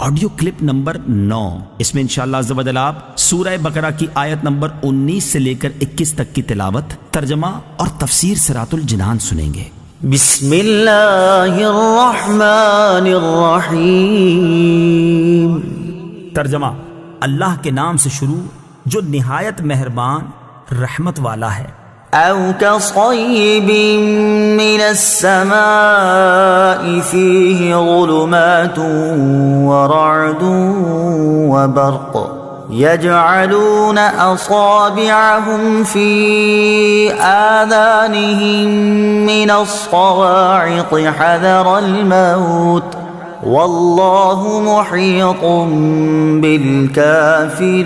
Audio clip number 9۔ اس میں انشاءاللہ عز و جل آپ سورہ بقرہ کی آیت نمبر 19 سے لے کر 21 تک کی تلاوت، ترجمہ اور تفسیر صراط الجنان سنیں گے۔ بسم اللہ الرحمن الرحیم۔ ترجمہ: اللہ کے نام سے شروع جو نہایت مہربان رحمت والا ہے۔ او كصيب من السماء فيه ظلمات ورعد وبرق يجعلون أصابعهم في آذانهم من الصواعق حذر الموت والله محيط بالكافرين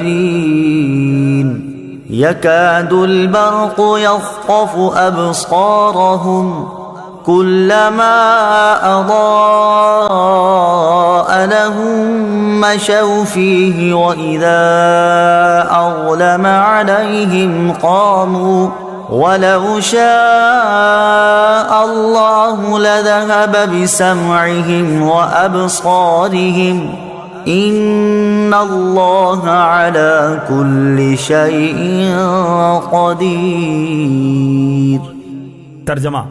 يكاد البرق يخطف أبصارهم كلما أضاء لهم مشوا فيه وإذا أظلم عليهم قاموا ولو شاء الله لذهب بسمعهم وأبصارهم ان اللہ علی کل شیء قدیر۔ ترجمہ: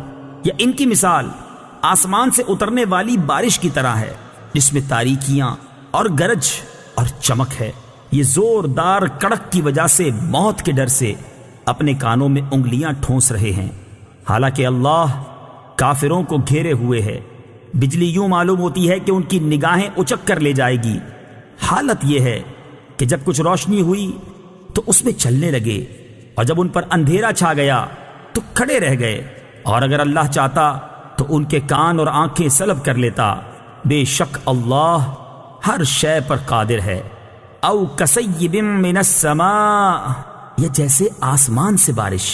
یا ان کی مثال آسمان سے اترنے والی بارش کی طرح ہے جس میں تاریکیاں اور گرج اور چمک ہے۔ یہ زوردار کڑک کی وجہ سے موت کے ڈر سے اپنے کانوں میں انگلیاں ٹھونس رہے ہیں، حالانکہ اللہ کافروں کو گھیرے ہوئے ہے۔ بجلی یوں معلوم ہوتی ہے کہ ان کی نگاہیں اچک کر لے جائے گی۔ حالت یہ ہے کہ جب کچھ روشنی ہوئی تو اس میں چلنے لگے، اور جب ان پر اندھیرا چھا گیا تو کھڑے رہ گئے، اور اگر اللہ چاہتا تو ان کے کان اور آنکھیں سلب کر لیتا۔ بے شک اللہ ہر شے پر قادر ہے۔ او کصیب من السماء، یہ جیسے آسمان سے بارش۔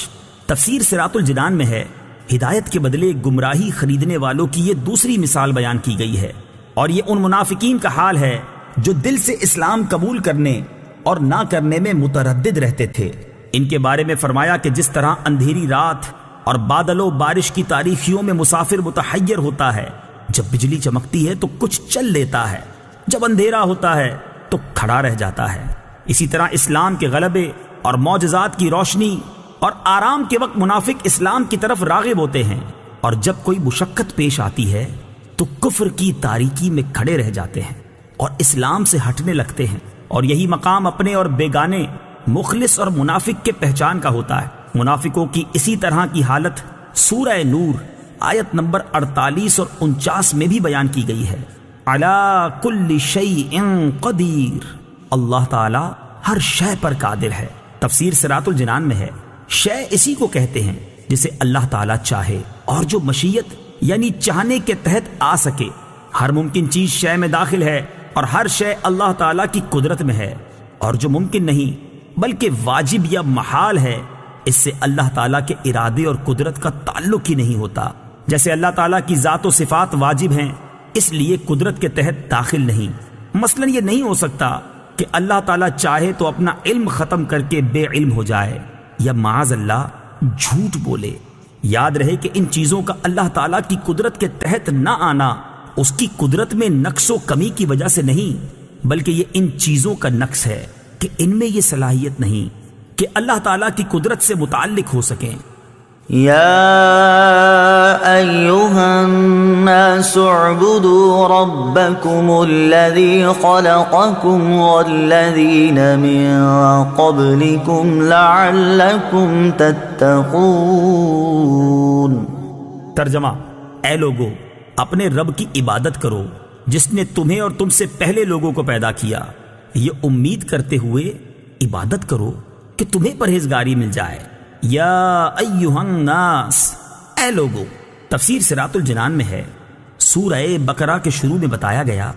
تفسیر صراط الجنان میں ہے، ہدایت کے بدلے گمراہی خریدنے والوں کی یہ دوسری مثال بیان کی گئی ہے، اور یہ ان منافقین کا حال ہے جو دل سے اسلام قبول کرنے اور نہ کرنے میں متردد رہتے تھے۔ ان کے بارے میں فرمایا کہ جس طرح اندھیری رات اور بادل و بارش کی تاریکیوں میں مسافر متحیر ہوتا ہے، جب بجلی چمکتی ہے تو کچھ چل لیتا ہے، جب اندھیرا ہوتا ہے تو کھڑا رہ جاتا ہے، اسی طرح اسلام کے غلبے اور معجزات کی روشنی اور آرام کے وقت منافق اسلام کی طرف راغب ہوتے ہیں، اور جب کوئی مشقت پیش آتی ہے تو کفر کی تاریکی میں کھڑے رہ جاتے ہیں اور اسلام سے ہٹنے لگتے ہیں۔ اور یہی مقام اپنے اور بیگانے، مخلص اور منافق کے پہچان کا ہوتا ہے۔ منافقوں کی اسی طرح کی حالت سورہ نور آیت نمبر 48 اور 49 میں بھی بیان کی گئی ہے۔ علی کل شیء قدیر، اللہ تعالی ہر شے پر قادر ہے۔ تفسیر صراط الجنان میں ہے، شے اسی کو کہتے ہیں جسے اللہ تعالیٰ چاہے اور جو مشیت یعنی چاہنے کے تحت آ سکے۔ ہر ممکن چیز شے میں داخل ہے، اور ہر شے اللہ تعالیٰ کی قدرت میں ہے، اور جو ممکن نہیں بلکہ واجب یا محال ہے اس سے اللہ تعالیٰ کے ارادے اور قدرت کا تعلق ہی نہیں ہوتا۔ جیسے اللہ تعالیٰ کی ذات و صفات واجب ہیں، اس لیے قدرت کے تحت داخل نہیں۔ مثلا یہ نہیں ہو سکتا کہ اللہ تعالیٰ چاہے تو اپنا علم ختم کر کے بے علم ہو جائے، یا معاذ اللہ جھوٹ بولے۔ یاد رہے کہ ان چیزوں کا اللہ تعالیٰ کی قدرت کے تحت نہ آنا اس کی قدرت میں نقص و کمی کی وجہ سے نہیں، بلکہ یہ ان چیزوں کا نقص ہے کہ ان میں یہ صلاحیت نہیں کہ اللہ تعالیٰ کی قدرت سے متعلق ہو سکیں۔ یا ایھا الناس اعبدوا ربکم الذی خلقکم والذین من قبلکم لعلکم تتقون۔ ترجمہ: اے لوگو، اپنے رب کی عبادت کرو جس نے تمہیں اور تم سے پہلے لوگوں کو پیدا کیا، یہ امید کرتے ہوئے عبادت کرو کہ تمہیں پرہیزگاری مل جائے۔ یا ایھا الناس، اے لوگو۔ تفسیر صراط الجنان میں ہے، سورہ بقرہ کے شروع میں بتایا گیا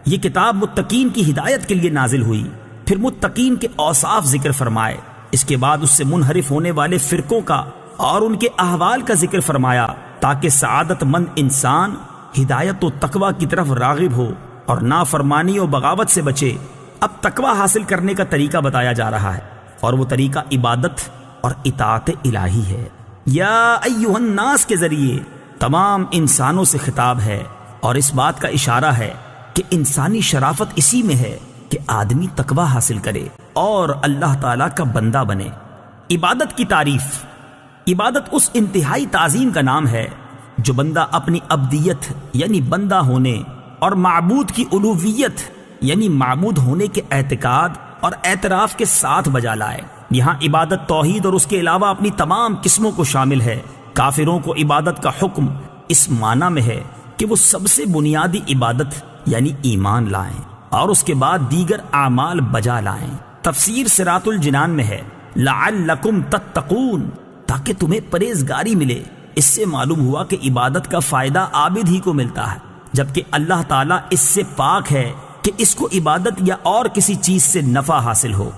یہ کتاب متقین کی ہدایت کے لیے نازل ہوئی، پھر متقین کے اوصاف ذکر فرمائے، اس کے بعد اس سے منحرف ہونے والے فرقوں کا اور ان کے احوال کا ذکر فرمایا، تاکہ سعادت مند انسان ہدایت و تقوی کی طرف راغب ہو اور نافرمانی و بغاوت سے بچے۔ اب تقوی حاصل کرنے کا طریقہ بتایا جا رہا ہے، اور وہ طریقہ عبادت اور اطاعت الہی ہے۔ یا ایھا الناس کے ذریعے تمام انسانوں سے خطاب ہے، اور اس بات کا اشارہ ہے کہ انسانی شرافت اسی میں ہے کہ آدمی تقوی حاصل کرے اور اللہ تعالیٰ کا بندہ بنے۔ عبادت کی تعریف۔ عبادت اس انتہائی تعظیم کا نام ہے جو بندہ اپنی عبدیت یعنی بندہ ہونے اور معبود کی الوہیت یعنی معبود ہونے کے اعتقاد اور اعتراف کے ساتھ بجا لائے۔ یہاں عبادت توحید اور اس کے علاوہ اپنی تمام قسموں کو شامل ہے۔ کافروں کو عبادت کا حکم اس معنی میں ہے کہ وہ سب سے بنیادی عبادت یعنی ایمان لائیں اور اس کے بعد دیگر اعمال بجا لائیں۔ تفسیر صراط الجنان میں ہے لعلکم تتقون، تاکہ تمہیں پرہیزگاری ملے۔ اس سے معلوم ہوا کہ عبادت کا فائدہ عابد ہی کو ملتا ہے، جبکہ اللہ تعالیٰ اس سے پاک ہے کہ اس کو عبادت یا اور کسی چیز سے نفع حاصل ہو۔